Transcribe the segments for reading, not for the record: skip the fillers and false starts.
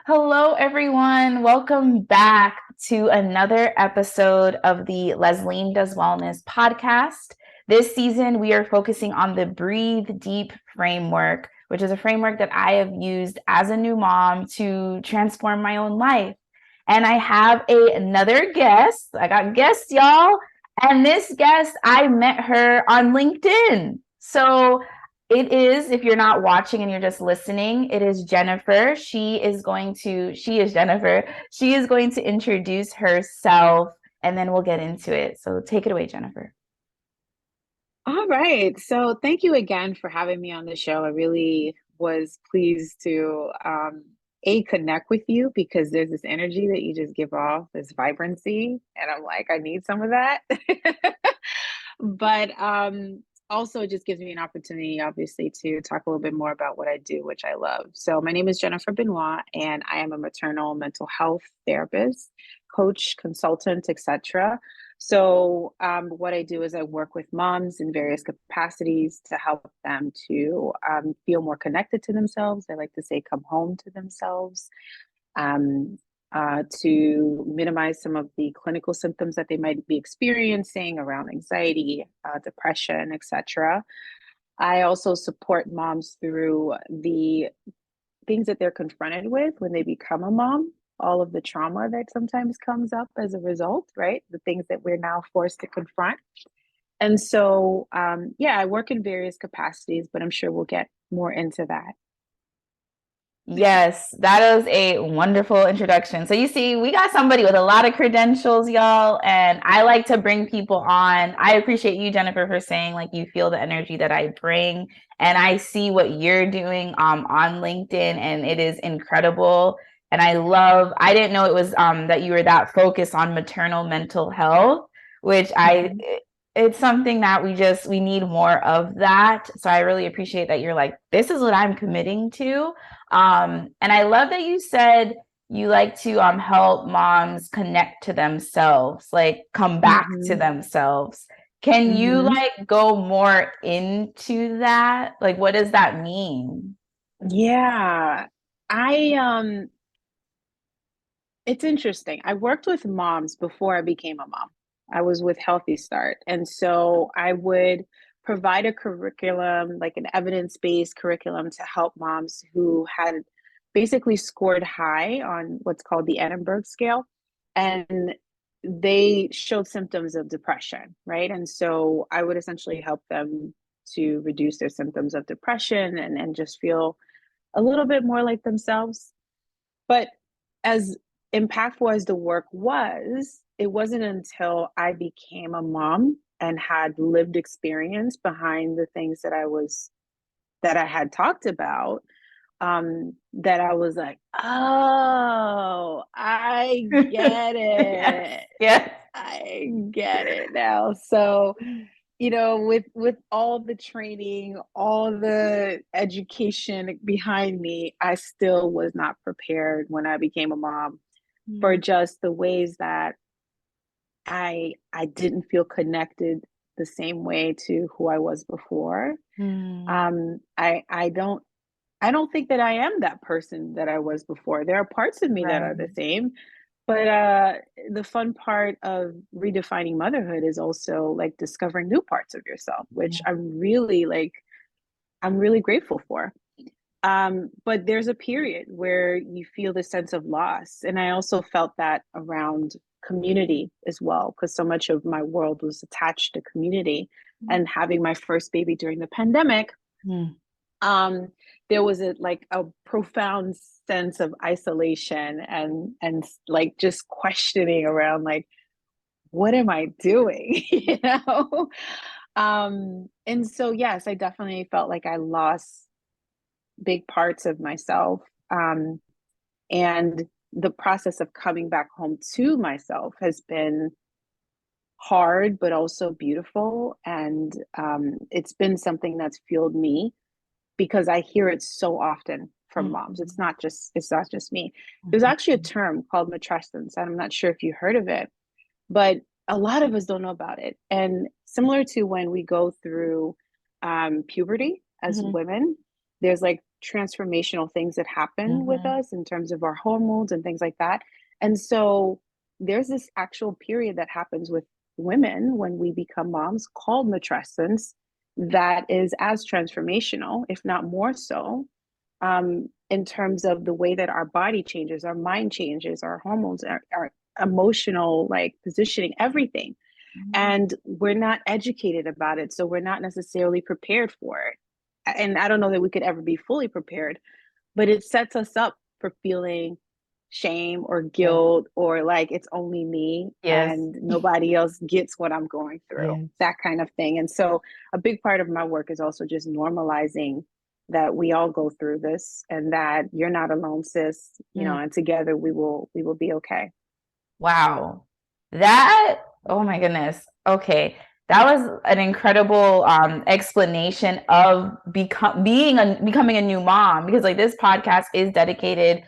Hello, everyone. Welcome back to another episode of the Leslie Does Wellness podcast. This season, we are focusing on the Breathe Deep framework, which is a framework that I have used as a new mom to transform my own life. And I have another guest. I got guests, y'all. And this guest, I met her on LinkedIn. So it is, if you're not watching and you're just listening, it is Jennifer. She is Jennifer. She is going to introduce herself and then we'll get into it. So take it away, Jennifer. All right. So thank you again for having me on the show. I really was pleased to connect with you because there's this energy that you just give off, this vibrancy, and I'm like, I need some of that. But also it just gives me an opportunity, obviously, to talk a little bit more about what I do, which I love. So my name is Jennifer Benoit, and I am a maternal mental health therapist, coach, consultant, etc. So what I do is I work with moms in various capacities to help them to feel more connected to themselves. I like to say come home to themselves, um, to minimize some of the clinical symptoms that they might be experiencing around anxiety, depression, etc. I also support moms through the things that they're confronted with when they become a mom, all of the trauma that sometimes comes up as a result, right? The things that we're now forced to confront. And so, yeah, I work in various capacities, but I'm sure we'll get more into that. Yes, that is a wonderful introduction. So you see, we got somebody with a lot of credentials, y'all, and I like to bring people on. I appreciate you, Jennifer, for saying like you feel the energy that I bring, and I see what you're doing on LinkedIn, and it is incredible. And I didn't know it was that you were that focused on maternal mental health, which Mhm. it's something that we need more of that. So I really appreciate that you're like, this is what I'm committing to. And I love that you said you like to help moms connect to themselves, like come back to Mhm. themselves. Can you Mhm. like go more into that? Like what does that mean? Yeah. I It's interesting. I worked with moms before I became a mom. I was with Healthy Start. And so I would provide a curriculum, like an evidence-based curriculum to help moms who had basically scored high on what's called the Edinburgh scale. And they showed symptoms of depression, right? And so I would essentially help them to reduce their symptoms of depression and just feel a little bit more like themselves. But as impactful as the work was, it wasn't until I became a mom and had lived experience behind the things that I had talked about, that I was like, oh, I get Yes. it. Yes. I get it now. So, with all the training, all the education behind me, I still was not prepared when I became a mom for Mm. just the ways that I didn't feel connected the same way to who I was before. Mm. I don't think that I am that person that I was before. There are parts of me that Right. are the same, but the fun part of redefining motherhood is also like discovering new parts of yourself, which Yeah. I'm really grateful for. But there's a period where you feel this sense of loss. And I also felt that around community as well, because so much of my world was attached to community. And having my first baby during the pandemic, Mm. um, there was a profound sense of isolation and like just questioning around like, what am I doing? And so yes, I definitely felt like I lost big parts of myself. And the process of coming back home to myself has been hard, but also beautiful. And it's been something that's fueled me because I hear it so often from moms. Mm. It's not just me. There's Mhm. actually a term called matrescence, and I'm not sure if you heard of it, but a lot of us don't know about it. And similar to when we go through puberty as Mhm. women, there's like transformational things that happen with us in terms of our hormones and things like that. And so there's this actual period that happens with women when we become moms called matrescence that is as transformational, if not more so, in terms of the way that our body changes, our mind changes, our hormones, our emotional like positioning, everything. And we're not educated about it. So we're not necessarily prepared for it. And I don't know that we could ever be fully prepared, but it sets us up for feeling shame or guilt or like it's only me and nobody else gets what I'm going through, that kind of thing. And so a big part of my work is also just normalizing that we all go through this and that you're not alone, sis, you know, and together we will be okay. Wow. Oh my goodness. Okay. That was an incredible explanation of becoming a new mom, because like this podcast is dedicated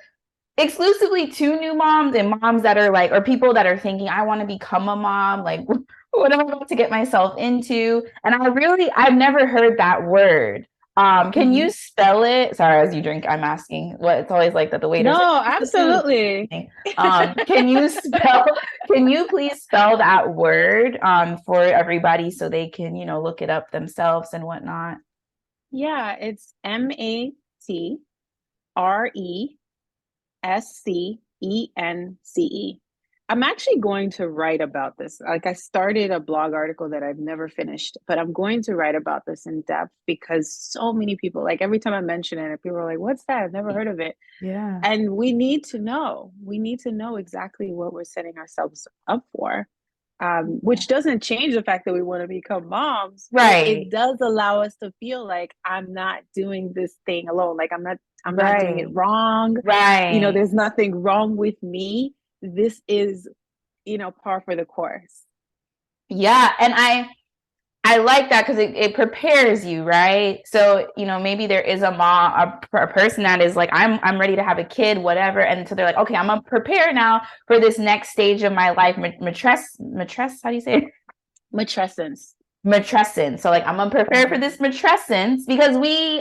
exclusively to new moms and moms that are like, or people that are thinking, I want to become a mom. Like, what am I about to get myself into? And I've never heard that word. Can you spell it? Sorry, as you drink, I'm asking. What it's always like that the waiters. No, like, absolutely. Can you please spell that word for everybody so they can, look it up themselves and whatnot? Yeah, it's matrescence. I'm actually going to write about this. Like I started a blog article that I've never finished, but I'm going to write about this in depth because so many people, like every time I mention it, people are like, what's that? I've never heard of it. Yeah. And we need to know. We need to know exactly what we're setting ourselves up for. Which doesn't change the fact that we want to become moms. Right. It does allow us to feel like I'm not doing this thing alone. Like I'm not doing it wrong. Right. There's nothing wrong with me. This is, par for the course. Yeah. And I like that because it prepares you, right? So, maybe there is a mom, a person that is like, I'm ready to have a kid, whatever. And so they're like, okay, I'm going to prepare now for this next stage of my life. Matress, how do you say it? Matrescence. So like, I'm going to prepare for this matrescence because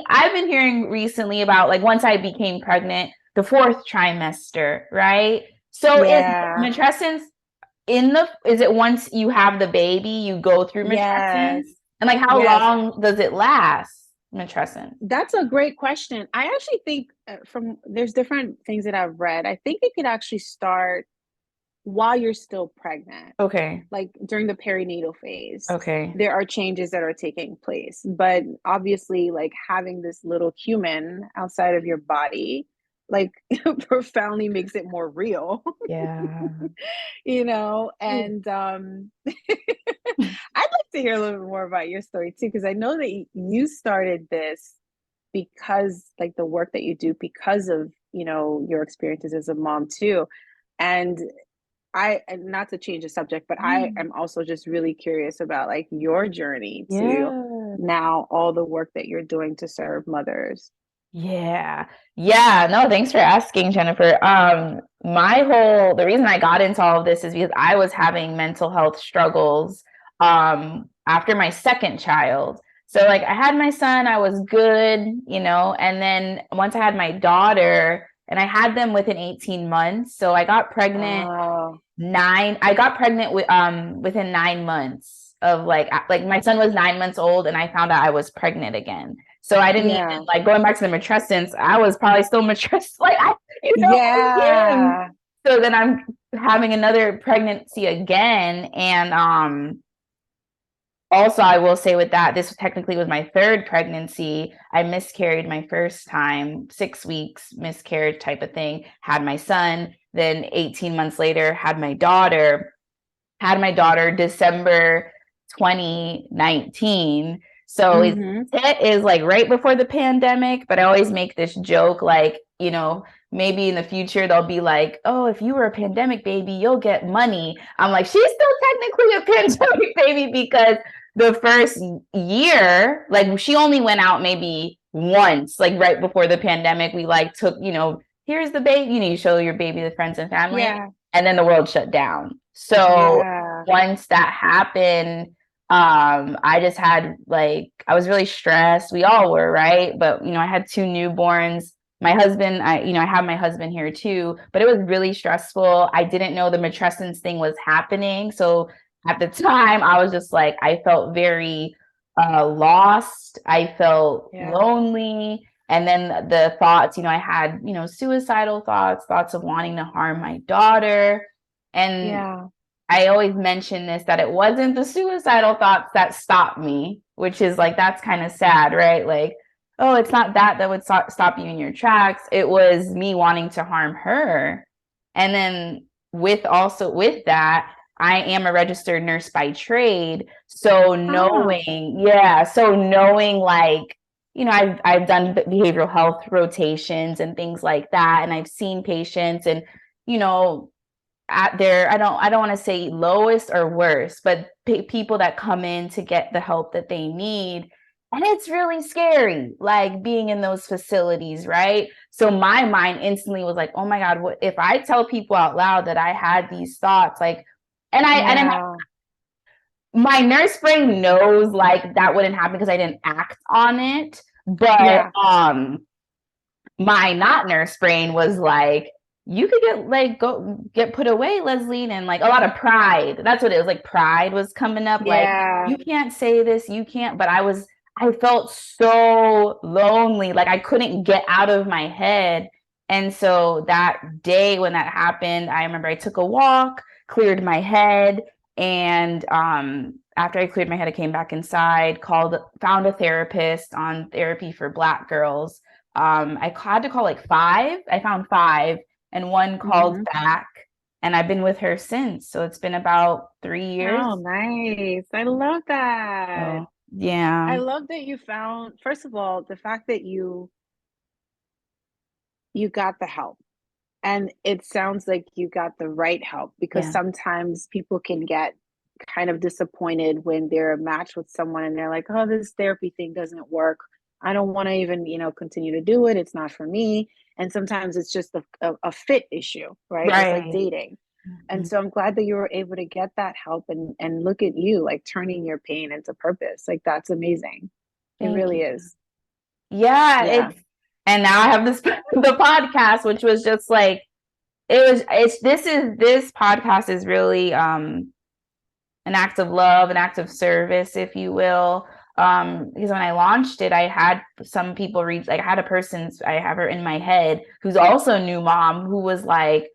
I've been hearing recently about like, once I became pregnant, the 4th trimester, right? So is matrescence is it once you have the baby, you go through matrescence? And like, how long does it last, matrescence? That's a great question. I actually think there's different things that I've read. I think it could actually start while you're still pregnant. Okay. Like during the perinatal phase. Okay. There are changes that are taking place. But obviously, like having this little human outside of your body, like profoundly makes it more real. Yeah. And I'd like to hear a little bit more about your story too, because I know that you started this because like the work that you do because of, your experiences as a mom too. And not to change the subject, but I am also just really curious about like your journey to now all the work that you're doing to serve mothers. Yeah. No, thanks for asking, Jennifer. The reason I got into all of this is because I was having mental health struggles after my second child. So like I had my son, I was good, and then once I had my daughter, and I had them within 18 months. So I got pregnant within 9 months of like my son was 9 months old and I found out I was pregnant again. So I didn't even like going back to the matrescence. I was probably still matrescence. So then I'm having another pregnancy again. And also I will say with that, this technically was my 3rd pregnancy. I miscarried my first time, 6 weeks miscarriage type of thing, had my son, then 18 months later had my daughter December 2019. So it is like right before the pandemic, but I always make this joke, like, maybe in the future they'll be like, oh, if you were a pandemic baby, you'll get money. I'm like, she's still technically a pandemic baby because the first year, like she only went out maybe once, like right before the pandemic, we like took, here's the baby, you show your baby to friends and family, and then the world shut down. So once that happened, I just had like, I was really stressed. We all were, right? But, I had two newborns. My husband, I have my husband here too, but it was really stressful. I didn't know the matrescence thing was happening. So at the time, I was just like, I felt very lost. I felt Yeah. lonely. And then the thoughts, I had, suicidal thoughts, thoughts of wanting to harm my daughter. And Yeah. I always mention this, that it wasn't the suicidal thoughts that stopped me, which is like, that's kind of sad, right? Like, oh, it's not that would stop you in your tracks. It was me wanting to harm her. And then with that, I am a registered nurse by trade. So Ah, knowing like, I've done behavioral health rotations and things like that. And I've seen patients and, you know, at their, I don't want to say lowest or worst, but people that come in to get the help that they need. And it's really scary, like being in those facilities, right? So my mind instantly was like, oh my God, what if I tell people out loud that I had these thoughts? Like, and yeah. my nurse brain knows like that wouldn't happen because I didn't act on it. But Yeah. my not nurse brain was like, you could get like go get put away, Leslie, and like a lot of pride. That's what it was. Like pride was coming up, like, Yeah. you can't say this, you can't. But I felt so lonely, like I couldn't get out of my head. And so that day when that happened, I remember I took a walk, cleared my head, and after I cleared my head, I came back inside, found a therapist on therapy for Black girls. I had to call like five. I found five, and one called Hmm. back, and I've been with her since. So it's been about 3 years. Oh, nice. I love that. So yeah, I love that you found, first of all, the fact that you got the help. And it sounds like you got the right help because yeah, sometimes people can get kind of disappointed when they're matched with someone and they're like, oh, this therapy thing doesn't work. I don't want to even, continue to do it. It's not for me. And sometimes it's just a fit issue, right? It's like right. dating. And Mhm. so I'm glad that you were able to get that help and look at you like turning your pain into purpose. Like that's amazing. It Thank really you. is. Yeah, Yeah. and now I have this the podcast, which was just like this podcast is really an act of love, an act of service, if you will. Because when I launched it, I had some people reach, like I had a person, I have her in my head who's also a new mom who was like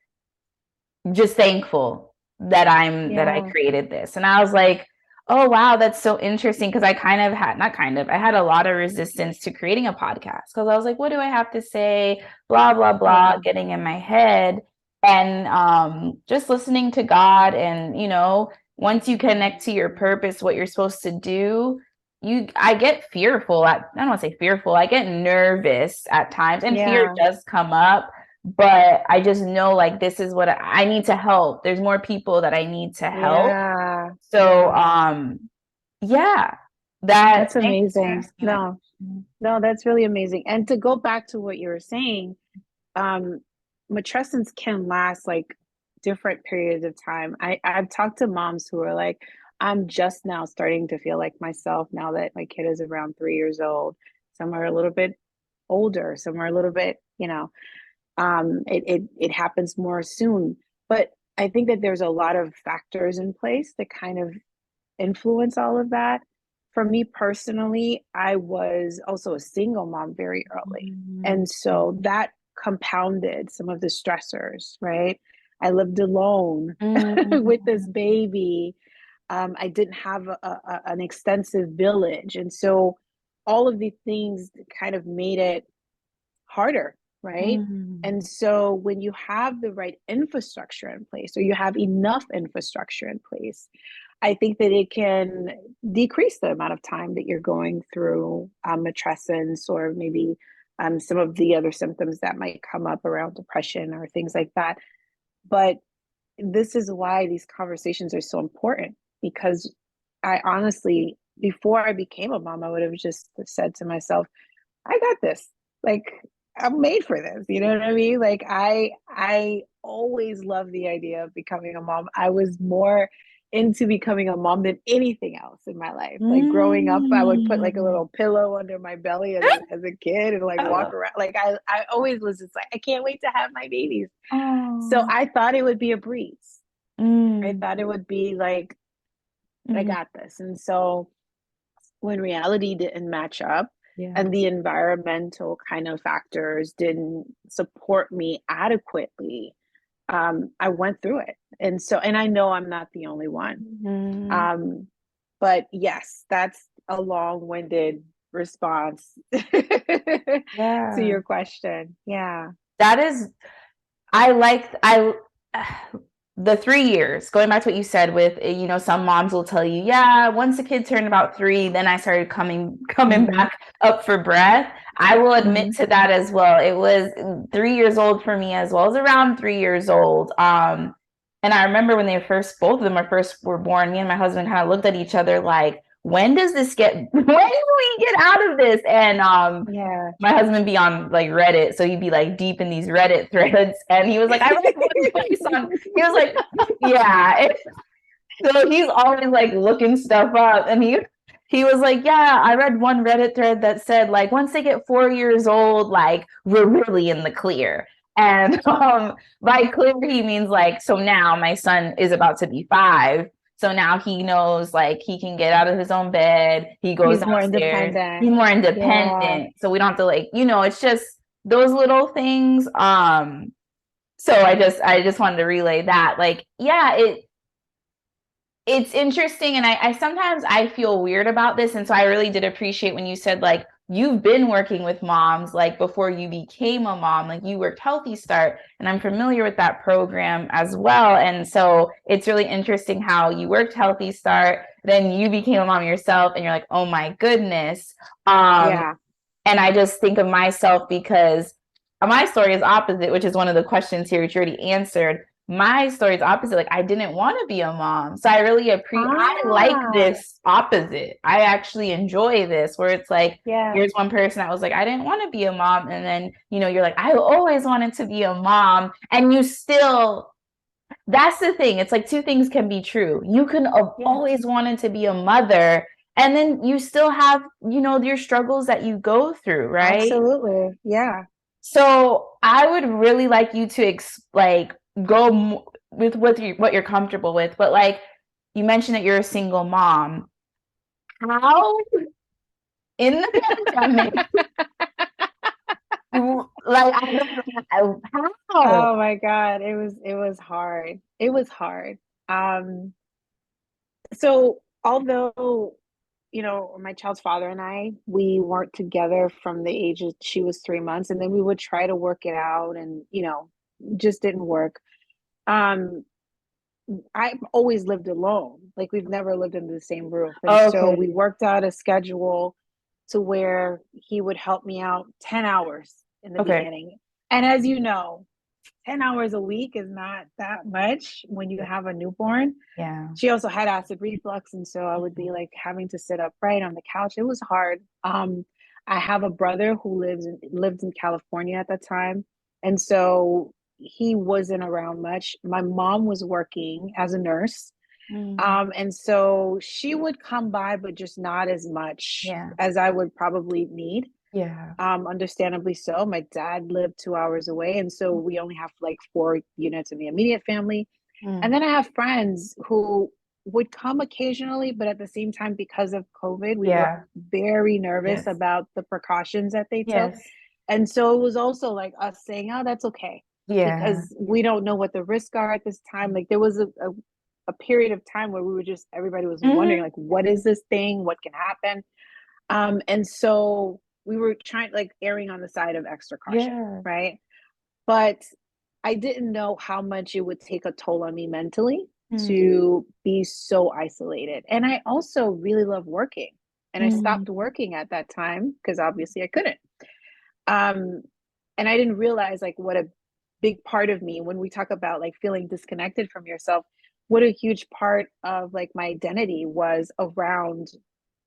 just thankful that I Yeah. created this. And I was like, oh wow, that's so interesting. Cause I kind of had not kind of, I had a lot of resistance to creating a podcast because I was like, what do I have to say? Blah, blah, blah, Yeah. getting in my head. And just listening to God and once you connect to your purpose, what you're supposed to do, I get fearful I don't want to say fearful, I get nervous at times, and fear Yeah. does come up, but I just know like this is what I need to help. There's more people that I need to help. Yeah. So Yeah. yeah, That's thanks for amazing. asking that No, question. no, that's really amazing. And to go back to what you were saying, um, matrescence can last like different periods of time. I've talked to moms who are like, I'm just now starting to feel like myself now that my kid is around 3 years old. Some are a little bit older, some are a little bit, it happens more soon. But I think that there's a lot of factors in place that kind of influence all of that. For me personally, I was also a single mom very early. Mhm. And so that compounded some of the stressors, right? I lived alone with this Mhm. baby. I didn't have an extensive village. And so all of these things kind of made it harder, right? Mhm. And so when you have the right infrastructure in place, or you have enough infrastructure in place, I think that it can decrease the amount of time that you're going through matrescence, or maybe some of the other symptoms that might come up around depression or things like that. But this is why these conversations are so important, because I honestly, before I became a mom, I would have just said to myself, I got this. Like I'm made for this. You know what I mean? Like I always loved the idea of becoming a mom. I was more into becoming a mom than anything else in my life. Like growing up, I would put like a Mm. little pillow under my belly as a kid and like walk around. Like I always was just like, I can't wait to have my babies. So Oh. I thought it would be a breeze. I Mm. thought it would be like, I Mhm. got this. And so when reality didn't match up Yeah. and the environmental kind of factors didn't support me adequately, I went through it. And I know I'm not the only one. Mhm. Um, but yes, that's a long-winded response to Yeah. your question. Yeah. That is, I like, I, the 3 years, going back to what you said with, some moms will tell you, yeah, once the kid turned about 3, then I started coming Mm-hmm. back up for breath. I will admit Mm-hmm. to that as well. It was 3 years old for me as well. It was around 3 years old. And I remember when both of them were born, me and my husband kind of looked at each other like, when do we get out of this? And Yeah. my husband be on like Reddit, so he'd be like deep in these Reddit threads, and he was like, I read one place on. He was like, yeah. So he's always like looking stuff up, and he was like, yeah, I read one Reddit thread that said like once they get 4 years old, like we're really in the clear. And by clear he means like, so now my son is about to be 5. So now he knows like he can get out of his own bed. He goes He's more downstairs. independent. He's more Yeah. independent. So we don't have to like, it's just those little things. So I just wanted to relay that. Like, yeah, it's interesting, and I sometimes I feel weird about this, and so I really did appreciate when you said like you've been working with moms like before you became a mom, like you worked Healthy Start, and I'm familiar with that program as well. And so it's really interesting how you worked Healthy Start, then you became a mom yourself, and you're like, oh my goodness. Yeah. And I just think of myself because my story is opposite, which is one of the questions here, which you already answered. My story is opposite. Like I didn't want to be a mom. So I really I like Ah, this opposite. I actually enjoy this where it's like, yeah. here's one person that was like, I didn't want to be a mom. And then, you're like, I always wanted to be a mom. And you still, that's the thing. It's like two things can be true. You can have Yeah. always wanted to be a mother, and then you still have, your struggles that you go through, right? Absolutely. Yeah. So I would really like you to like go with what you're comfortable with, but like you mentioned that you're a single mom. How in the pandemic, like I don't know how. Oh my God. It was hard. It was hard. Um, so although, my child's father and we weren't together from the age of she was 3 months, and then we would try to work it out and, just didn't work. Um, I've always lived alone. Like we've never lived under the same roof. And so we Okay. worked out a schedule to where he would help me out 10 hours in the Okay. beginning. And as you know, 10 hours a week is not that much when you Yeah. have a newborn. Yeah. She also had acid reflux, and so I would be like having to sit upright on the couch. It was hard. I have a brother who lived in California at the time, and so he wasn't around much. My mom was working as a nurse, Mm. and so she would come by, but just not as much Yeah. as I would probably need. Yeah. Understandably so. My dad lived 2 hours away, and so we only have like 4 units in the immediate family. And Mm. then I have friends who would come occasionally, but at the same time, because of COVID, we were Yeah. very nervous Yes. about the precautions that they took. Yes. And so it was also like us saying, oh, that's okay, Yeah. because we don't know what the risks are at this time. Like there was a period of time where everybody was wondering, Hmm. like, what is this thing? What can happen? And so we were trying, like, erring on the side of extra caution, Yeah. right? But I didn't know how much it would take a toll on me mentally Mm. to be so isolated. And I also really love working. And I Mm. stopped working at that time because obviously I couldn't. Um, and I didn't realize like what a big part of me when we talk about like feeling disconnected from yourself, what a huge part of like my identity was around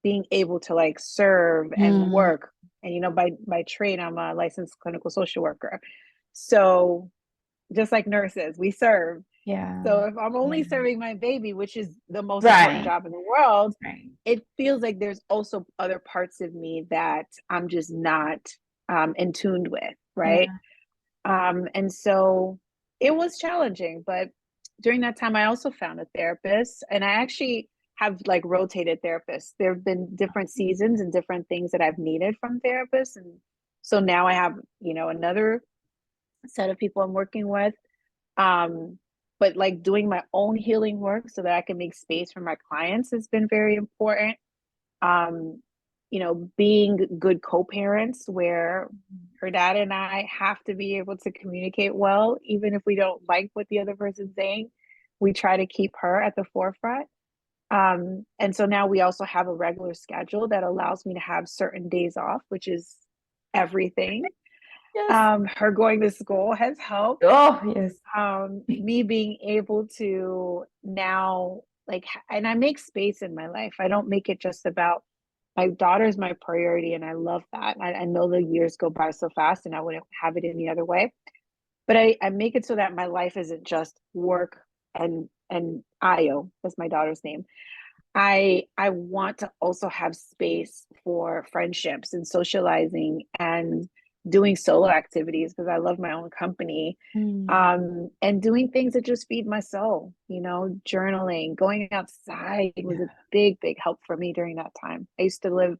being able to like serve and Mm. work. And by trade, I'm a licensed clinical social worker. So just like nurses, we serve. Yeah. So if I'm only Yeah. serving my baby, which is the most important Right. job in the world, Right. it feels like there's also other parts of me that I'm just not in tune with, right? Yeah. And so it was challenging, but during that time, I also found a therapist, and I actually have like rotated therapists. There have been different seasons and different things that I've needed from therapists. And so now I have, another set of people I'm working with. But like doing my own healing work so that I can make space for my clients has been very important. um, being good co-parents where her dad and I have to be able to communicate well, even if we don't like what the other person's saying. We try to keep her at the forefront. And so now we also have a regular schedule that allows me to have certain days off, which is everything. Yes. Her going to school has helped. Oh, yes. Me being able to now, like, and I make space in my life. I don't make it just about my daughter's my priority, and I love that. I know the years go by so fast, and I wouldn't have it any other way. But I make it so that my life isn't just work and Io, that's my daughter's name. I want to also have space for friendships and socializing and doing solo activities because I love my own company. Mm. And doing things that just feed my soul, journaling, going outside was a big, big help for me during that time. I used to live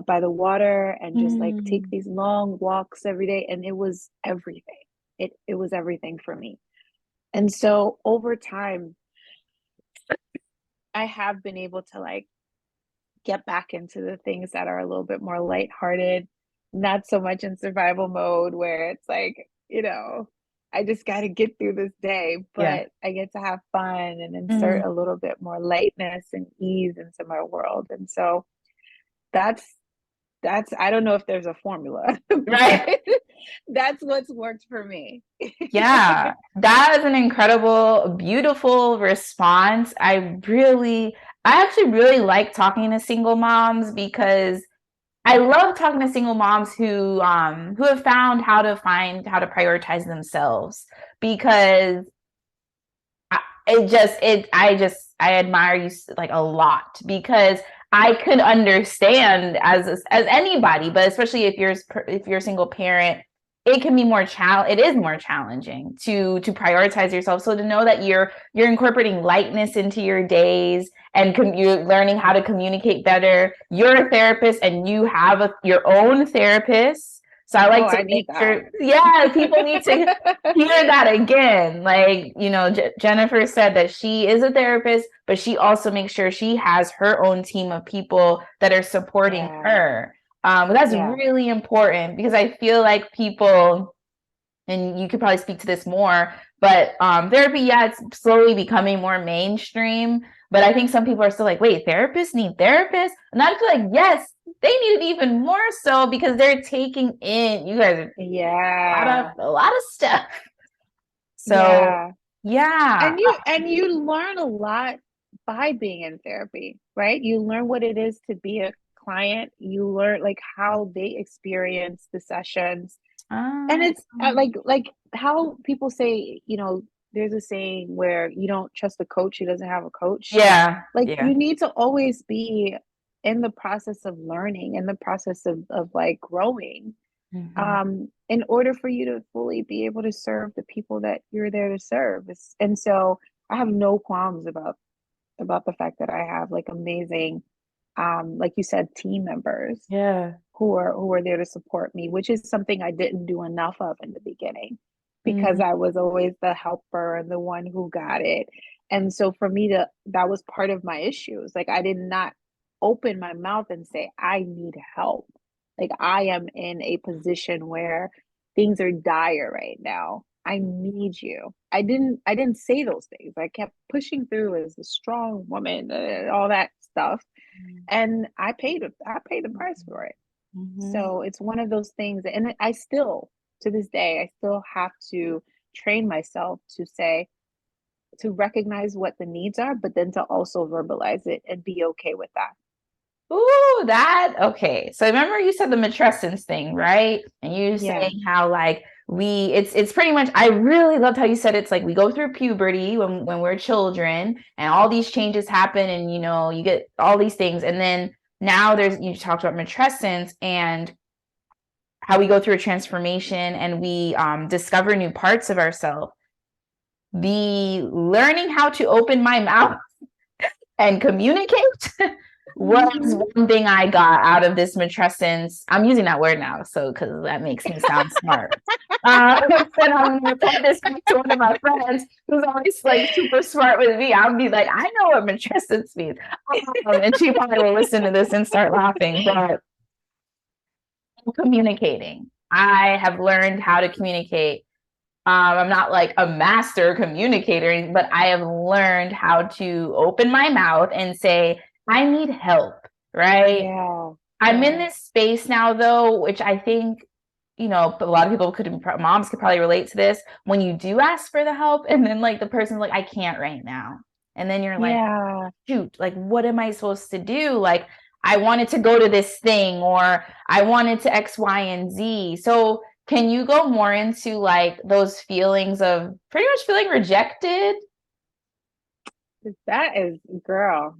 by the water and just like take Mm. these long walks every day, and it was everything. It was everything for me. And so over time, I have been able to like get back into the things that are a little bit more lighthearted, not so much in survival mode where it's like, I just got to get through this day, Yeah. but I get to have fun and insert Mm. a little bit more lightness and ease into my world. And so that's I don't know if there's a formula, Right. but that's what's worked for me. Yeah, that is an incredible, beautiful response. I actually really like talking to single moms because I love talking to single moms who have found how to prioritize themselves because I admire you like a lot because I could understand as anybody, but especially if you're a single parent, it can be it is more challenging to prioritize yourself. So to know that you're incorporating lightness into your days and you're learning how to communicate better. You're a therapist and you have your own therapist. So I Oh, like to I make need that. sure, yeah, people need to hear that again. Like, Jennifer said that she is a therapist, but she also makes sure she has her own team of people that are supporting Yeah. her. That's Yeah. really important because I feel like people, and you could probably speak to this more, but therapy, yeah, it's slowly becoming more mainstream. But I think some people are still like, wait, therapists need therapists? And I feel like, yes, they need it even more so because they're taking in, you guys, Yeah. a lot of stuff. So Yeah. yeah. And you learn a lot by being in therapy, right? You learn what it is to be a client. You learn like how they experience the sessions. And it's like how people say, there's a saying where you don't trust a coach who doesn't have a coach. yeah. Like Yeah. you need to always be in the process of learning, in the process of like growing, Mhm. in order for you to fully be able to serve the people that you're there to serve. And so I have no qualms about the fact that I have like amazing, like you said, team members Yeah. who are there to support me, which is something I didn't do enough of in the beginning because Mhm. I was always the helper and the one who got it. And so for me that was part of my issues. Like I did not open my mouth and say, I need help. Like I am in a position where things are dire right now. I need you. I didn't say those things. I kept pushing through as a strong woman, all that stuff. And I paid the price for it. Mhm. So it's one of those things, and I still, to this day, I still have to train myself to recognize what the needs are, but then to also verbalize it and be okay with that. Okay. So remember you said the matrescence thing, right? And you Yeah. saying how like it's pretty much, I really loved how you said it's like we go through puberty when we're children and all these changes happen and, you know, you get all these things. And then now you talked about matrescence and how we go through a transformation and we discover new parts of ourselves. The learning how to open my mouth and communicate was one thing I got out of this matrescence. I'm using that word now, so because that makes me sound smart. But I'm gonna put this back to one of my friends who's always like super smart with me. I'll be like, I know what matrescence means, and she probably will listen to this and start laughing. But communicating, I have learned how to communicate. I'm not like a master communicator, but I have learned how to open my mouth and say, I need help, right? Yeah. I'm in this space now, though, which I think, you know, a lot of people moms could probably relate to this. When you do ask for the help, and then like the person's like, I can't right now. And then you're like, shoot, like, what am I supposed to do? Like, I wanted to go to this thing, or I wanted to X, Y, and Z. So can you go more into like those feelings of pretty much feeling rejected? That is, girl.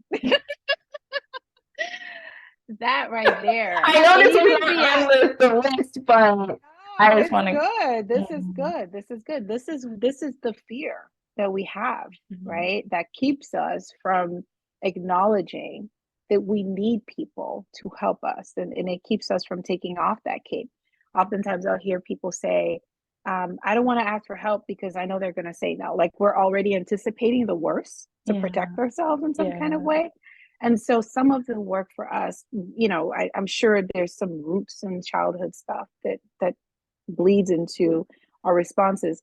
That right there. I know this is not the list, but I just want to. Good. This is good. This is good. This is the fear that we have, right? That keeps us from acknowledging that we need people to help us, and it keeps us from taking off that cape. Oftentimes, I'll hear people say, "I don't want to ask for help because I know they're going to say no." Like we're already anticipating the worst to protect ourselves in some kind of way. And so some of the work for us, you know, I'm sure there's some roots in childhood stuff that bleeds into our responses.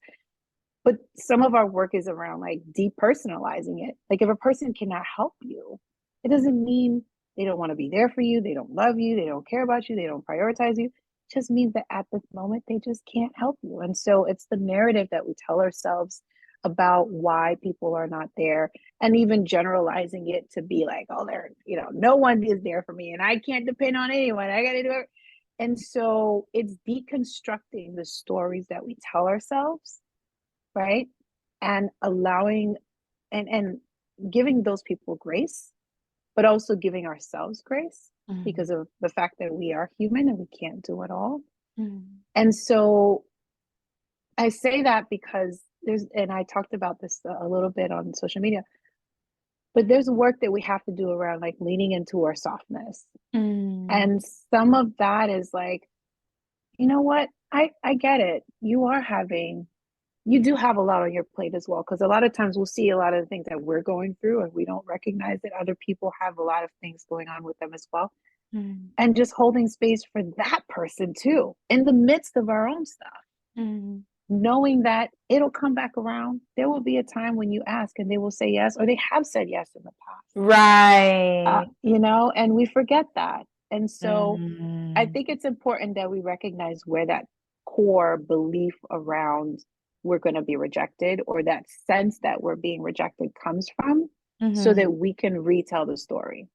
But some of our work is around like depersonalizing it. Like if a person cannot help you, it doesn't mean they don't want to be there for you, they don't love you, they don't care about you, they don't prioritize you. It just means that at this moment they just can't help you. And so it's the narrative that we tell ourselves about why people are not there, and even generalizing it to be like, oh, they're, you know, no one is there for me and I can't depend on anyone, I gotta do it. And so it's deconstructing the stories that we tell ourselves, right? And allowing and giving those people grace, but also giving ourselves grace because of the fact that we are human and we can't do it all. And so I say that because and I talked about this a little bit on social media, but there's work that we have to do around like leaning into our softness. And some of that is like, you know what? I get it. You do have a lot on your plate as well. Because a lot of times we'll see a lot of the things that we're going through and we don't recognize that other people have a lot of things going on with them as well. And just holding space for that person too, in the midst of our own stuff. Knowing that it'll come back around. There will be a time when you ask and they will say yes, or they have said yes in the past. Right. You know, and we forget that. And so I think it's important that we recognize where that core belief around we're going to be rejected, or that sense that we're being rejected, comes from, so that we can retell the story.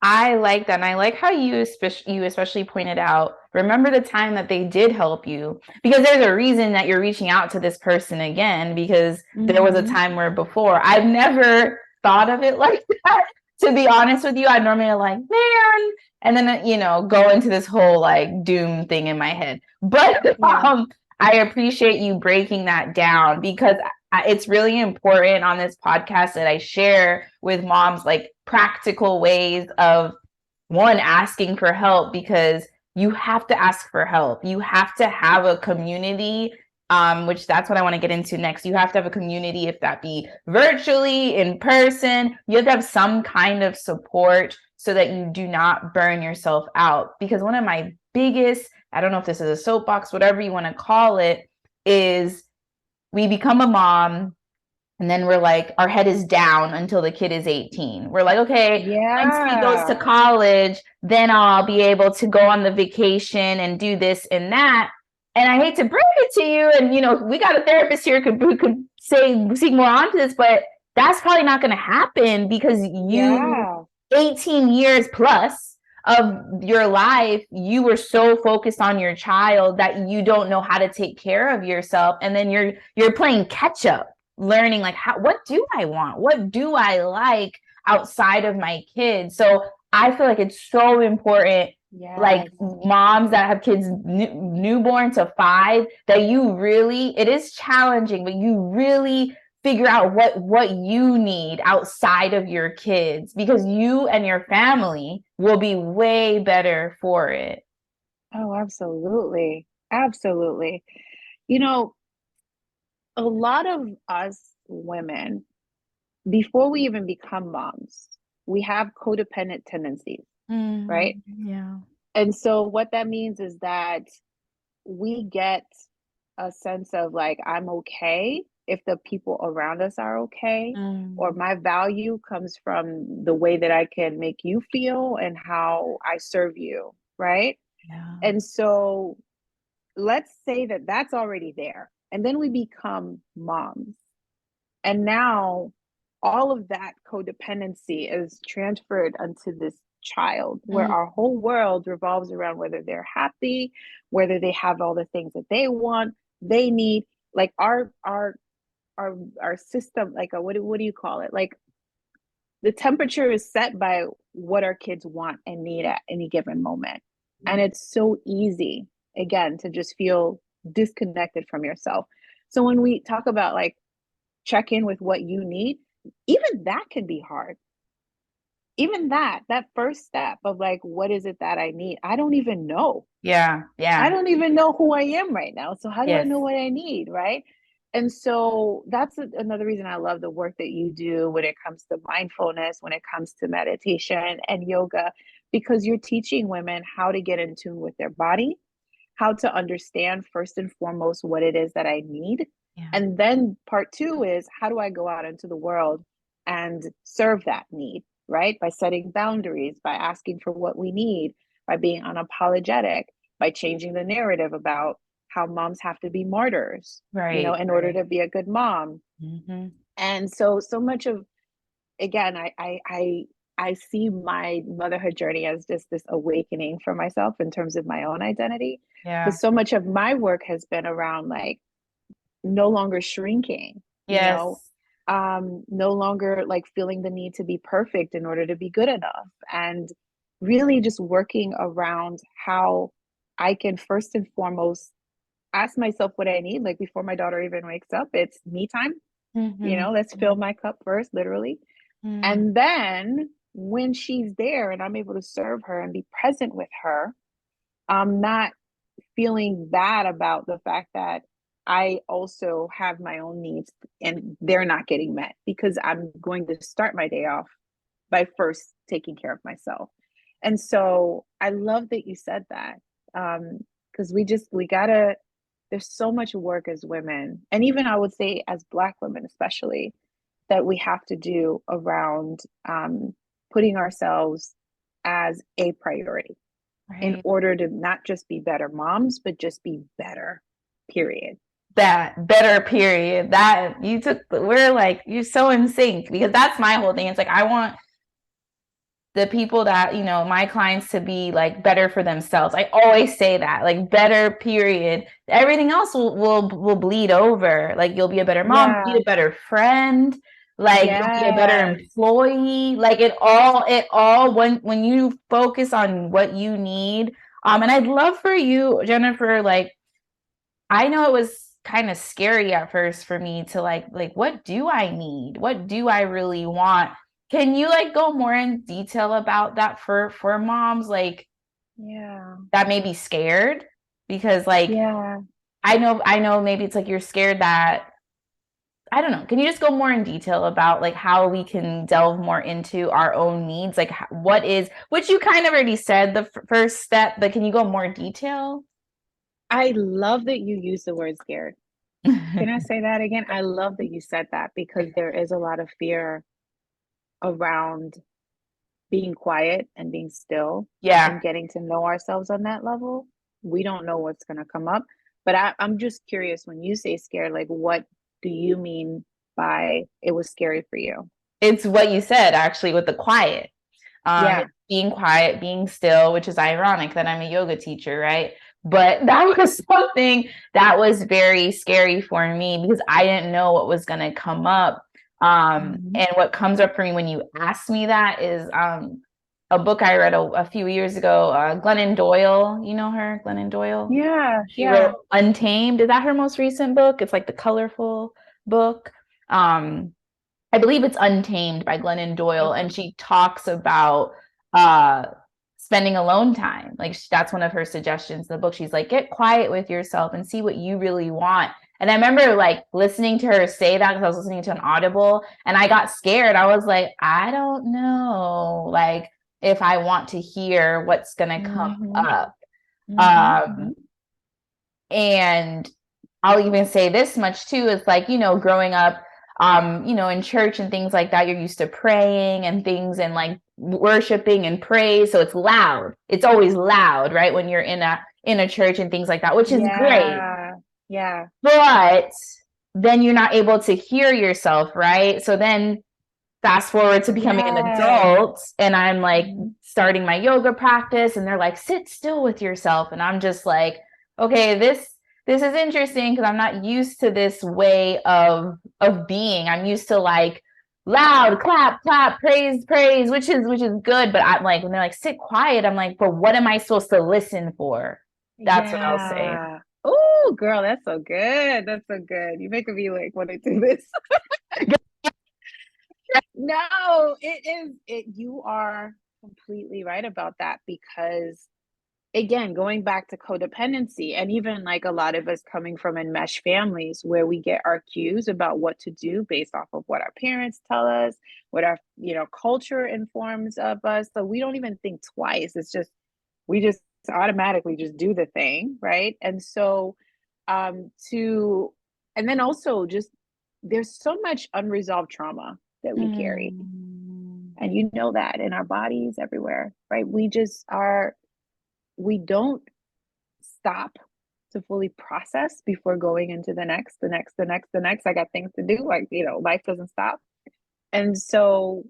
I like that. And I like how you especially pointed out, remember the time that they did help you, because there's a reason that you're reaching out to this person again, because there was a time where before. I've never thought of it like that, to be honest with you. I normally like, man, and then, you know, go into this whole like doom thing in my head. But I appreciate you breaking that down, because it's really important on this podcast that I share with moms like practical ways of, one, asking for help, because you have to ask for help. You have to have a community, which that's what I want to get into next. You have to have a community, if that be virtually, in person. You have to have some kind of support so that you do not burn yourself out. Because one of my biggest, I don't know if this is a soapbox, whatever you want to call it, is we become a mom and then we're like, our head is down until the kid is 18. We're like, okay, once he goes to college, then I'll be able to go on the vacation and do this and that. And I hate to break it to you, and, you know, we got a therapist here who could speak more onto this, but that's probably not going to happen, because you 18 years plus of your life, you were so focused on your child that you don't know how to take care of yourself. And then you're playing catch up, learning like, what do I want? What do I like outside of my kids? So I feel like it's so important, like moms that have kids newborn to 5, that you really, it is challenging, but you really figure out what you need outside of your kids, because you and your family will be way better for it. Oh, absolutely. Absolutely. You know, a lot of us women, before we even become moms, we have codependent tendencies, right? Yeah. And so what that means is that we get a sense of like, I'm okay if the people around us are okay, or my value comes from the way that I can make you feel and how I serve you, right? Yeah. And so let's say that that's already there. And then we become moms. And now all of that codependency is transferred onto this child, where our whole world revolves around whether they're happy, whether they have all the things that they want, they need. Like our system, like what do you call it? Like the temperature is set by what our kids want and need at any given moment. And it's so easy, again, to just feel disconnected from yourself. So when we talk about like check in with what you need, even that can be hard. Even that first step of like, what is it that I need? I don't even know. Yeah. I Yeah. don't even know who I am right now. So how do I Yes. know what I need, right? And so that's another reason I love the work that you do when it comes to mindfulness, when it comes to meditation and yoga, because you're teaching women how to get in tune with their body, how to understand first and foremost what it is that I need. Yeah. And then part 2 is how do I go out into the world and serve that need, right? By setting boundaries, by asking for what we need, by being unapologetic, by changing the narrative about how moms have to be martyrs, Right. in order to be a good mom. And so much of, again, I see my motherhood journey as just this awakening for myself in terms of my own identity. Yeah. Because so much of my work has been around like no longer shrinking, Yes. no longer like feeling the need to be perfect in order to be good enough, and really just working around how I can first and foremost ask myself what I need. Like before my daughter even wakes up, it's me time. Let's fill my cup first, literally. And then when she's there and I'm able to serve her and be present with her, I'm not feeling bad about the fact that I also have my own needs and they're not getting met, because I'm going to start my day off by first taking care of myself. And so I love that you said that, because we gotta, there's so much work as women, and even I would say as Black women especially, that we have to do around putting ourselves as a priority in order to not just be better moms, but just be better, period. That better period. That we're like, you're so in sync, because that's my whole thing. It's like, I want the people that, my clients to be like better for themselves. I always say that, like, better period. Everything else will bleed over. Like, you'll be a better mom, be a better friend, like you'll be a better employee. Like it all when you focus on what you need. And I'd love for you, Jennifer, like, I know it was kind of scary at first for me to like what do I need? What do I really want? Can you like go more in detail about that for moms like that may be scared? Because like I know maybe it's like you're scared that, I don't know. Can you just go more in detail about like how we can delve more into our own needs? Like which you kind of already said the first step, but can you go more detail? I love that you use the word scared. Can I say that again? I love that you said that, because there is a lot of fear around being quiet and being still and getting to know ourselves on that level. We don't know what's going to come up. But I'm just curious, when you say scared, like what do you mean by it was scary for you? It's what you said, actually, with the quiet. Yeah. Being quiet, being still, which is ironic that I'm a yoga teacher, right? But that was something that was very scary for me because I didn't know what was going to come up. And what comes up for me when you ask me that is a book I read a few years ago, Glennon Doyle. You know her, Glennon Doyle? Yeah. She Yeah. wrote Untamed. Is that her most recent book? It's like the colorful book. I believe it's Untamed by Glennon Doyle, and she talks about uh spending alone time. Like that's one of her suggestions in the book. She's like, get quiet with yourself and see what you really want. And I remember like listening to her say that because I was listening to an Audible and I got scared. I was like, I don't know, like if I want to hear what's gonna come up. Um, and I'll even say this much too, is like, growing up, in church and things like that, you're used to praying and things and like worshiping and praise. So it's loud. It's always loud, right? When you're in a church and things like that, which is great. Yeah. But then you're not able to hear yourself, right? So then fast forward to becoming an adult and I'm like starting my yoga practice and they're like, sit still with yourself. And I'm just like, okay, this is interesting because I'm not used to this way of being. I'm used to like loud, clap, clap, praise, praise, which is good. But I'm like, when they're like, sit quiet, I'm like, but what am I supposed to listen for? That's what I'll say. Oh, girl, that's so good. That's so good. You're making me like want to do this. No, you are completely right about that because again, going back to codependency and even like a lot of us coming from enmeshed families where we get our cues about what to do based off of what our parents tell us, what our, culture informs of us. So we don't even think twice. It's just, we just automatically just do the thing. Right. And so, to, and then also just, there's so much unresolved trauma that we carry. And you know that in our bodies everywhere, right? We don't stop to fully process before going into the next. I got things to do. Like, life doesn't stop. And so,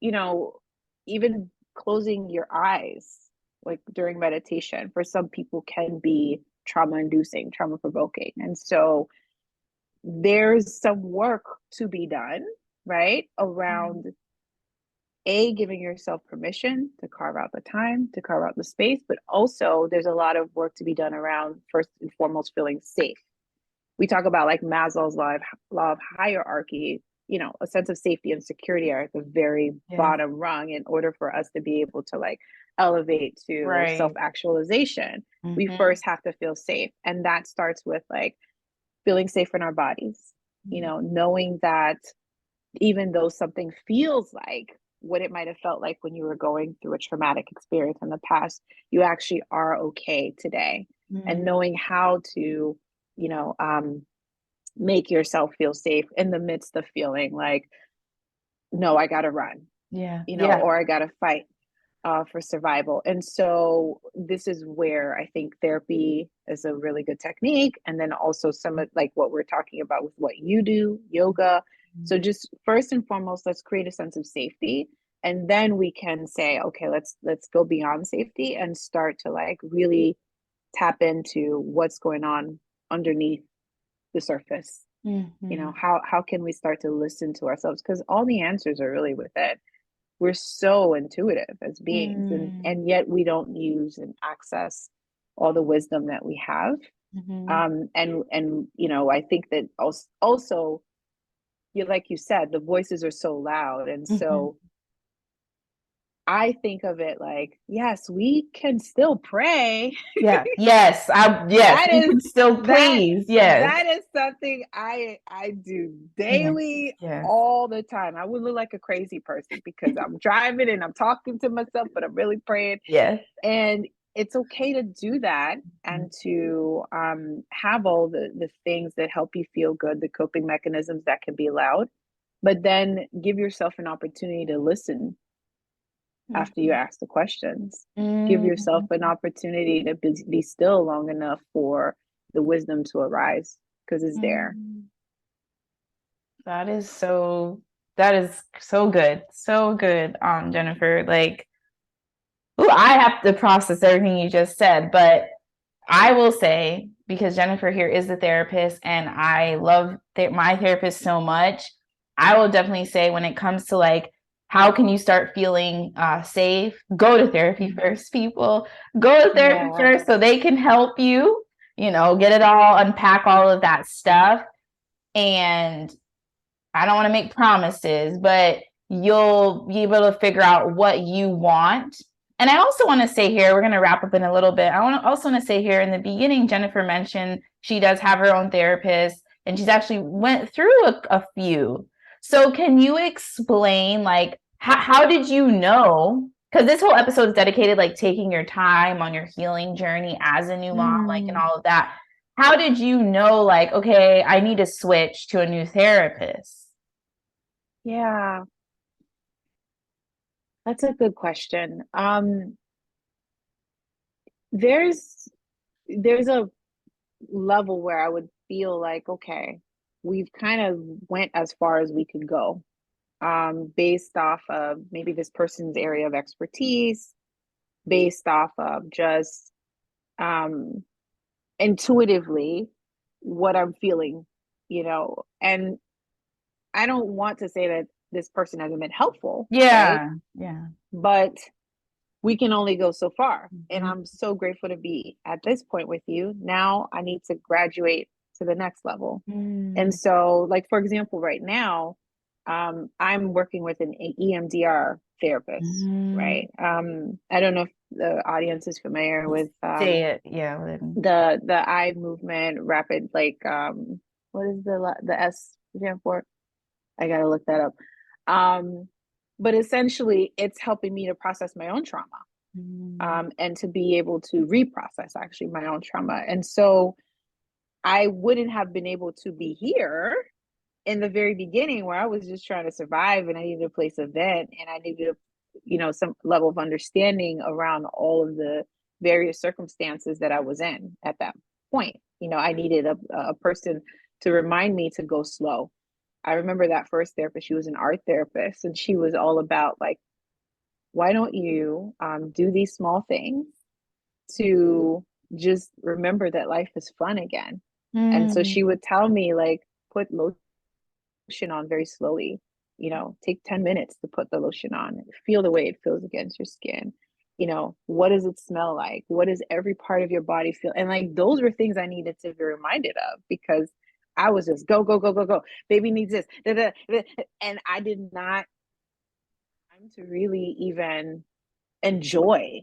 you know, even closing your eyes, like during meditation, for some people can be trauma inducing, trauma provoking. And so there's some work to be done, right? Around giving yourself permission to carve out the time, to carve out the space, but also there's a lot of work to be done around first and foremost feeling safe. We talk about like Maslow's law of hierarchy, a sense of safety and security are at the very bottom rung in order for us to be able to like elevate to self-actualization. We first have to feel safe. And that starts with like feeling safe in our bodies, knowing that even though something feels like what it might have felt like when you were going through a traumatic experience in the past, you actually are okay today. And knowing how to, make yourself feel safe in the midst of feeling like, no, I got to run, or I got to fight for survival. And so this is where I think therapy is a really good technique. And then also some of like what we're talking about with what you do, yoga. So just first and foremost, let's create a sense of safety. And then we can say, okay, let's go beyond safety and start to like really tap into what's going on underneath the surface. How can we start to listen to ourselves? Because all the answers are really within. We're so intuitive as beings, and yet we don't use and access all the wisdom that we have. And I think that also like you said, the voices are so loud, and so I think of it like, yes, we can still pray. Yes, That you is can still please. Yes. that is something I do daily, all the time. I would look like a crazy person because I'm driving and I'm talking to myself, but I'm really praying. Yes. And it's okay to do that and to have all the things that help you feel good, the coping mechanisms that can be loud, but then give yourself an opportunity to listen after you ask the questions. Give yourself an opportunity to be still long enough for the wisdom to arise because it's there. That is so That is so good. So good, Jennifer. Like, ooh, I have to process everything you just said, but I will say, because Jennifer here is the therapist and I love my therapist so much, I will definitely say when it comes to like, how can you start feeling safe? Go to therapy first, people. Go to therapy Yeah. first so they can help you, get it all, unpack all of that stuff. And I don't want to make promises, but you'll be able to figure out what you want. And I also want to say here, we're going to wrap up in a little bit. I also want to say here in the beginning, Jennifer mentioned she does have her own therapist and she's actually went through a few. So can you explain like how did you know? Because this whole episode is dedicated like taking your time on your healing journey as a new mom, like and all of that. How did you know like, okay, I need to switch to a new therapist? Yeah, that's a good question. There's a level where I would feel like, okay, we've kind of went as far as we could go, based off of maybe this person's area of expertise, based off of just um, intuitively what I'm feeling, and I don't want to say that this person hasn't been helpful, right? Yeah, yeah. But we can only go so far. And Mhm. I'm so grateful to be at this point with you. Now I need to graduate to the next level. And Mm. so, like, for example, right now, I'm working with an EMDR therapist, Mm. right? I don't know if the audience is familiar with Say it, yeah. the eye movement, rapid, like, what is the S stand for? I gotta look that up. Um, but essentially, it's helping me to process my own trauma, Mm. and to be able to reprocess actually my own trauma. And so I wouldn't have been able to be here in the very beginning where I was just trying to survive and I needed a place to vent and I needed some level of understanding around all of the various circumstances that I was in at that point. I needed a person to remind me to go slow. I remember that first therapist, she was an art therapist, and she was all about like, why don't you do these small things to just remember that life is fun again? And so she Mm. would tell me, like, put lotion on very slowly, take 10 minutes to put the lotion on, feel the way it feels against your skin. What does it smell like? What does every part of your body feel? And like, those were things I needed to be reminded of because I was just go, go, go, go, go. Baby needs this. Da, da, da, and I did not time to really even enjoy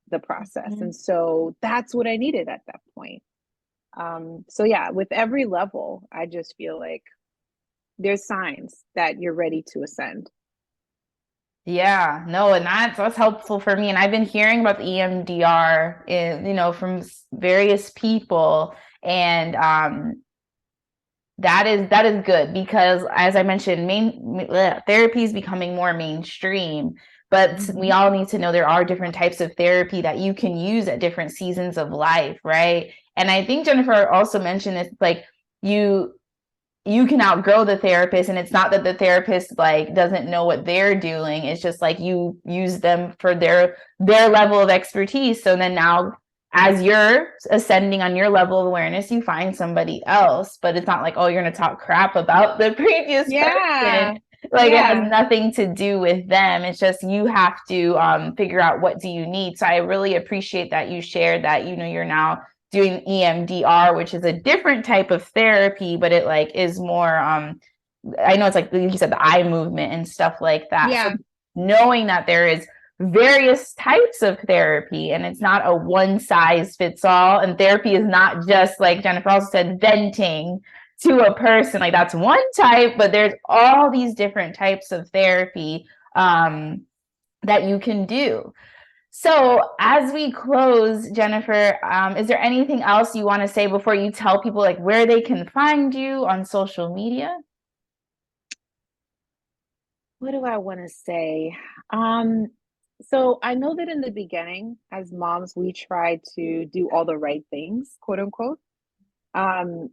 the process. Mhm. And so that's what I needed at that point. So yeah, with every level, I just feel like there's signs that you're ready to ascend. Yeah, no, and that's helpful for me. And I've been hearing about the EMDR, from various people, and that is good because, as I mentioned, therapy is becoming more mainstream. But we Mm-hmm. all need to know there are different types of therapy that you can use at different seasons of life, right? And I think Jennifer also mentioned this, like you you can outgrow the therapist, and it's not that the therapist like doesn't know what they're doing. It's just like you use them for their level of expertise. So then now, as you're ascending on your level of awareness, you find somebody else, but it's not like, oh, you're going to talk crap about the previous Yeah. person. Like, it has Yeah. nothing to do with them. It's just you have to figure out what do you need. So I really appreciate that you shared that, you're now doing EMDR, which is a different type of therapy, but it like is more I know it's like you said, the eye movement and stuff like that. So Yeah. knowing that there is various types of therapy and it's not a one size fits all, and therapy is not just like Jennifer also said, venting to a person. Like that's one type, but there's all these different types of therapy that you can do. So, as we close, Jennifer, is there anything else you want to say before you tell people like where they can find you on social media? What do I want to say? Um, so I know that in the beginning, as moms, we try to do all the right things, quote unquote. Um,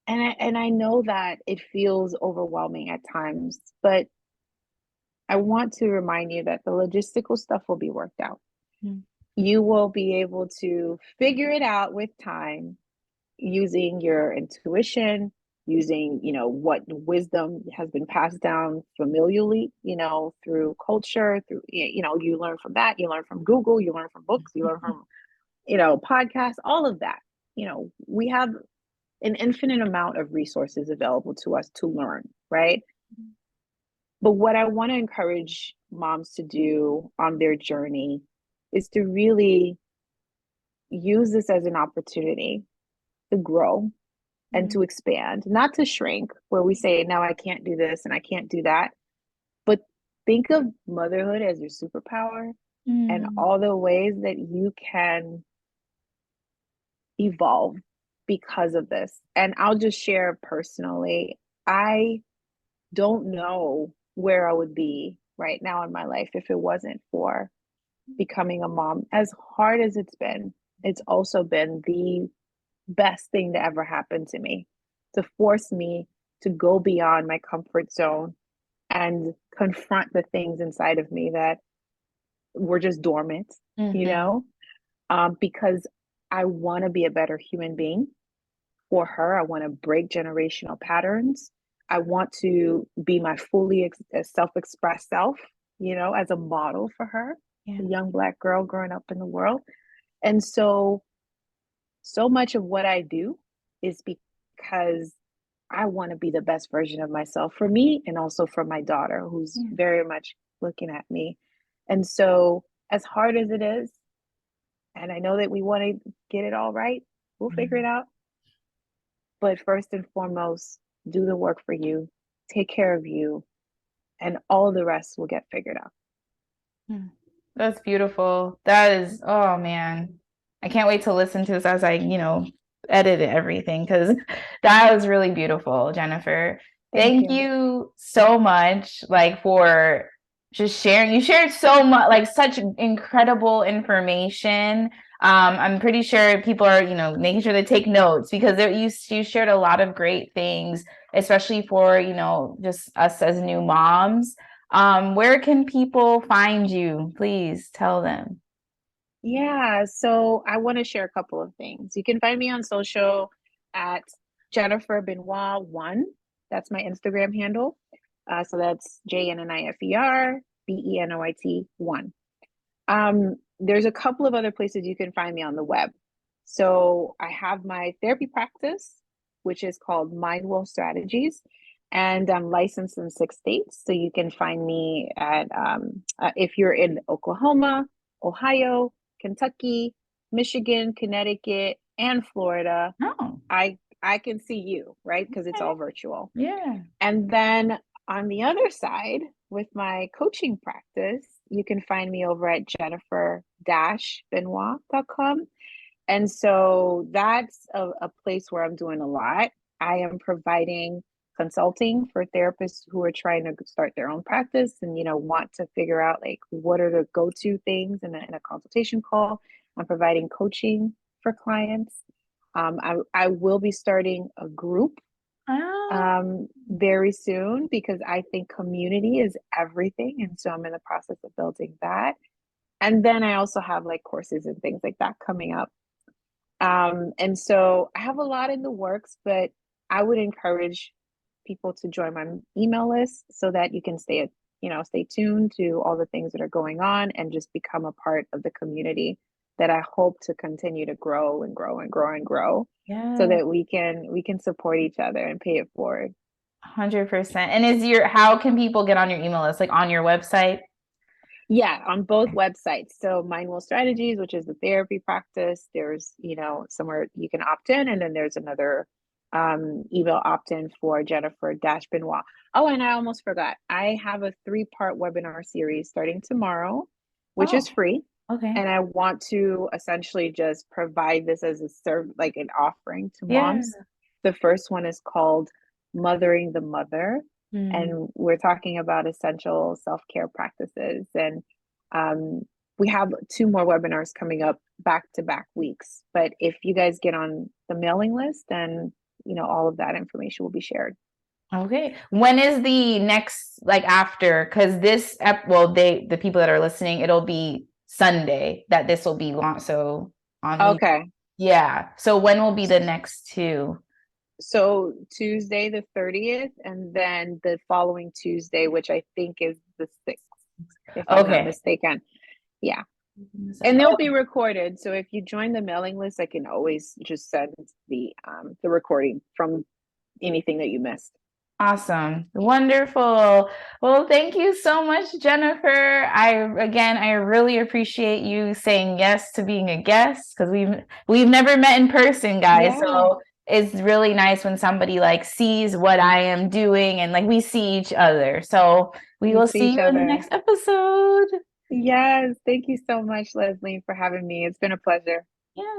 and I know that it feels overwhelming at times, but I want to remind you that the logistical stuff will be worked out. Mm. You will be able to figure it out with time using your intuition, using, what wisdom has been passed down familially, through culture, through, you learn from that, you learn from Google, you learn from books, you learn from, podcasts, all of that. We have an infinite amount of resources available to us to learn, right? But what I want to encourage moms to do on their journey is to really use this as an opportunity to grow and to expand, not to shrink, where we say, now I can't do this and I can't do that. But think of motherhood as your superpower and Mm. all the ways that you can evolve because of this. And I'll just share personally, I don't know where I would be right now in my life if it wasn't for becoming a mom. As hard as it's also been the best thing to ever happen to me, to force me to go beyond my comfort zone and confront the things inside of me that were just dormant, you Mhm. know, because I want to be a better human being for her. I want to break generational patterns. I want to be my fully self-expressed self, as a model for her, Yeah. a young Black girl growing up in the world. And so much of what I do is because I want to be the best version of myself for me and also for my daughter, who's Yeah. very much looking at me. And so, as hard as it is, and I know that we want to get it all right, we'll figure it Mm. out. But first and foremost, do the work for you, take care of you, and all the rest will get figured out. Mm. That's beautiful. That is, oh man. I can't wait to listen to this as I, edit everything because that was really beautiful, Jennifer. Thank Thank you. you so much, like, for just sharing. You shared so much, like, such incredible information. I'm pretty sure people are, making sure they take notes because you shared a lot of great things, especially for, just us as new moms. Where can people find you? Please tell them. Yeah, so I want to share a couple of things. You can find me on social at Jennifer Benoit 1. That's my Instagram handle. So that's JenniferBenoit 1. There's a couple of other places you can find me on the web. So I have my therapy practice, which is called Mindful Strategies, and I'm licensed in 6 states. So you can find me at if you're in Oklahoma, Ohio, Kentucky, Michigan, Connecticut, and Florida. Oh, I can see you, right? Because it's okay. all virtual. Yeah. And then on the other side, with my coaching practice, you can find me over at Jennifer-Benoit.com. And so that's a place where I'm doing a lot. I am providing consulting for therapists who are trying to start their own practice and want to figure out like what are the go-to things in a consultation call. I'm providing coaching for clients. I will be starting a group Oh, very soon because I think community is everything. And so I'm in the process of building that. And then I also have like courses and things like that coming up. And so I have a lot in the works, but I would encourage people to join my email list so that you can stay tuned to all the things that are going on and just become a part of the community that I hope to continue to grow and grow and grow and grow so yeah, that we can support each other and pay it forward. 100%. And how can people get on your email list? Like on your website? Yeah, on both websites. So Mindful Strategies, which is the therapy practice, there's, somewhere you can opt in, and then there's another email opt-in for Jennifer Dash Benoit. Oh, and I almost forgot. I have a 3-part webinar series starting tomorrow, which is Oh, free. okay. And I want to essentially just provide this as like an offering to Yeah. moms. The first one is called Mothering the Mother, Mm. and we're talking about essential self-care practices. And we have 2 more webinars coming up back-to-back weeks. But if you guys get on the mailing list, then all of that information will be shared. Okay. When is the next, like after? Because the people that are listening, it'll be Sunday that this will be launched. So on, Okay. yeah. So when will be the next two? So Tuesday the 30th, and then the following Tuesday, which I think is the 6th, if I'm not Okay. mistaken. Yeah. And they'll be recorded. So if you join the mailing list, I can always just send the recording from anything that you missed. Awesome. Wonderful. Well, thank you so much, Jennifer. I really appreciate you saying yes to being a guest because we've never met in person, guys. Yeah, So it's really nice when somebody like sees what I am doing and like we see each other. So we we will see see each you in the other. next episode. Yes, thank you so much, Leslie, for having me. It's been a pleasure. Yes.